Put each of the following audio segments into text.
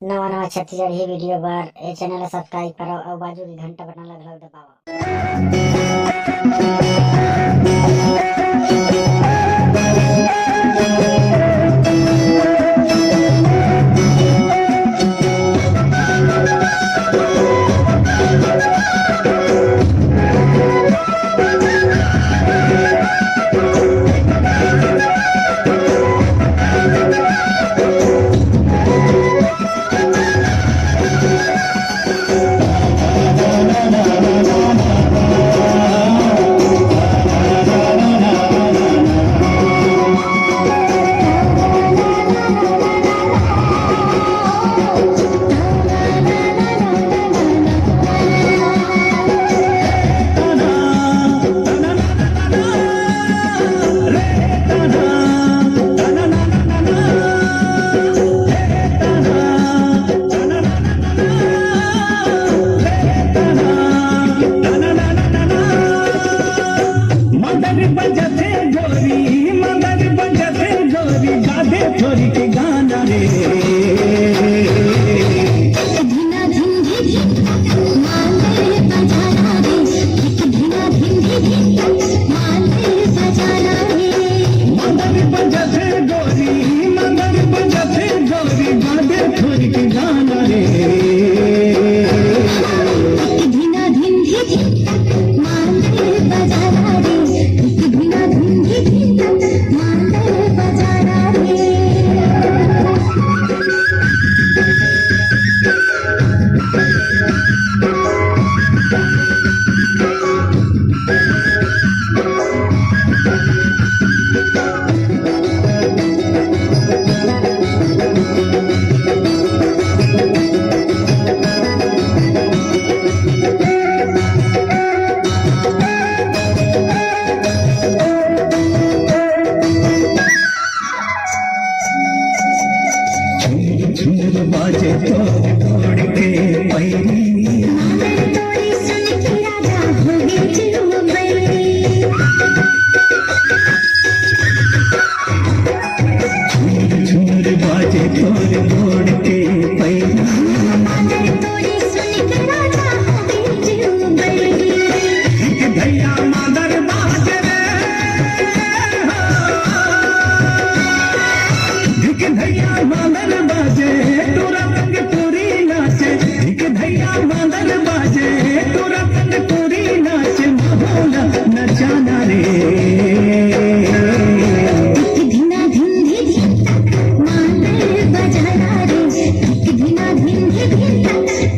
नवा नवा छत्तीसगढ़ ही वीडियो बार ए channel subscribe करो और बाजू की घंटा बटन लगल दबाओ। छोरी के गाना रे धीना धिंधी माले बजाना रे धीना धिंधी माले बजाना रे मदर बजते गोरी मदर बजते गोरी गादे छोरी के गाना रे धीना धिंधी माले बजाना रे धीना धिंधी माले बजाना रे झुमर बाजे तोड़ के पैरी तोरी सुन के राजा हो गए झूमर झुमर बाजे तोड़ के पैरी तोरी सुन के राजा हो गए झूमर भैया मदर बाजे रे भैया मदर बाजे तोरा संग पूरी नाचे भैया मदर बाजे तोरा संग पूरी नाचे माहौला नचाना रे धीना धिंधी माले बजाना रे धीना धिंधी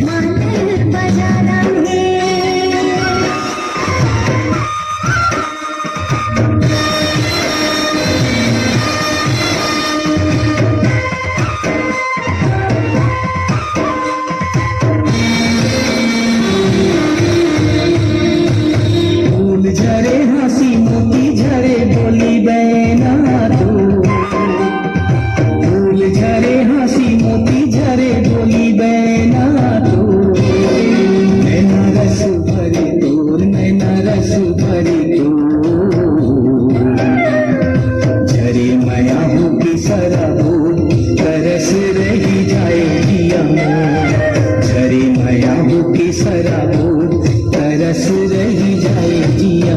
माले बजाना रे फूल झरे हंसी मोती झरे बोली बहना तू फूल झरे हंसी मोती झरे बोली बहना तू नैना रस भरी तोर नैना रस भरी तू झरे माया हो की सरहू तरस रही जाए जिया झरे माया हो की सरहू तरस रही जाए जिया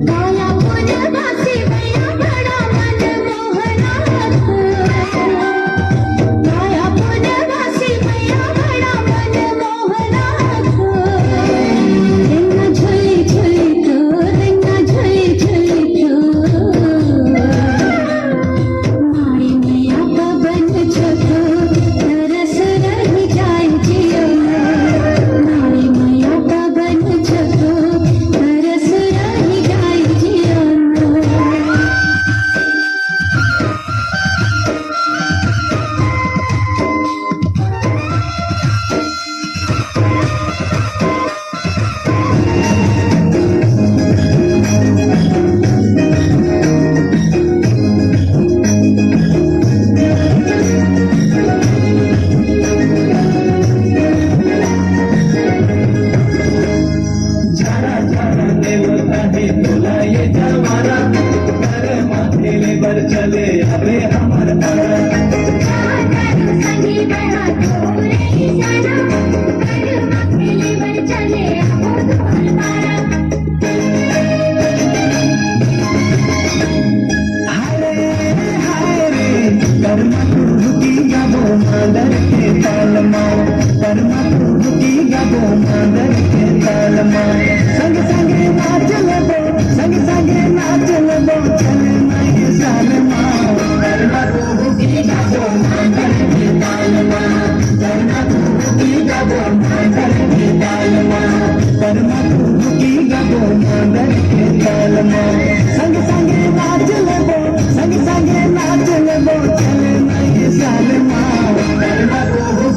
काला पुनवा से भैया बड़ा मन मोहना काला पुनवा से भैया बड़ा मन मोहना रंगा झोली झोली तो रंगा झोली झोली तो मारी मैया पवन छको तरस मांदर के ताल माँ परमा की गाबो मांदर के ताल माँ संग संगे नाच लेबो संग संगे नाच लेबो चले नहीं साल माँ परमा की गाबो मांदर के ताल माँ परमा की गाबो मांदर के ताल माँ परमा की गाबो मांदर के ताल माँ संग संगे नाच लेबो संग संगे नाच लेबो चले नहीं साल माँ परमा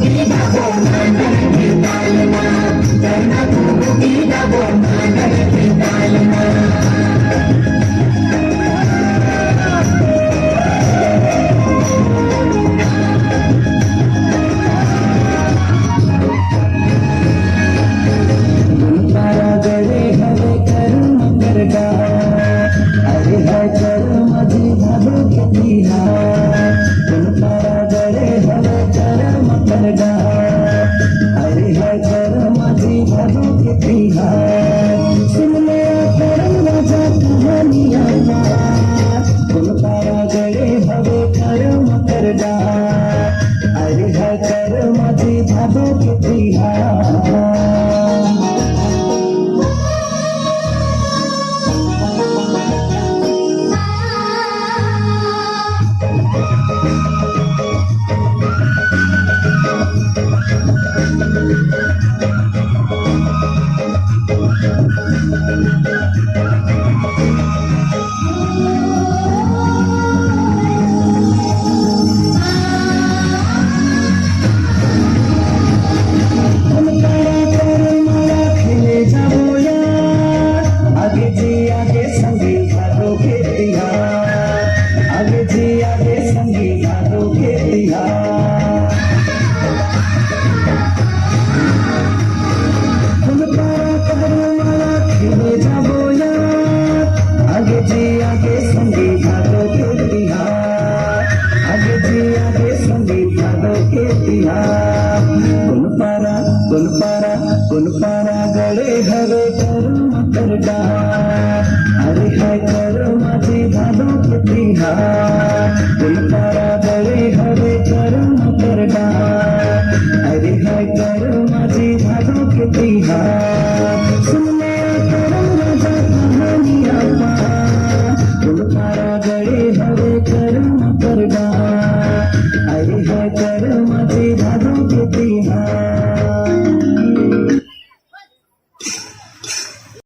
की गाबो मांदर के ताल माँ परमा की गाबो मांदर के ताल माँ अरे है कर मजी भादो के तिहार गड़े हवे कर मकर डार अरे है कर माझी भादो के तिहार गुलपारा गड़े हवे कर मकर डार अरे है कर माझी भादो के तिहार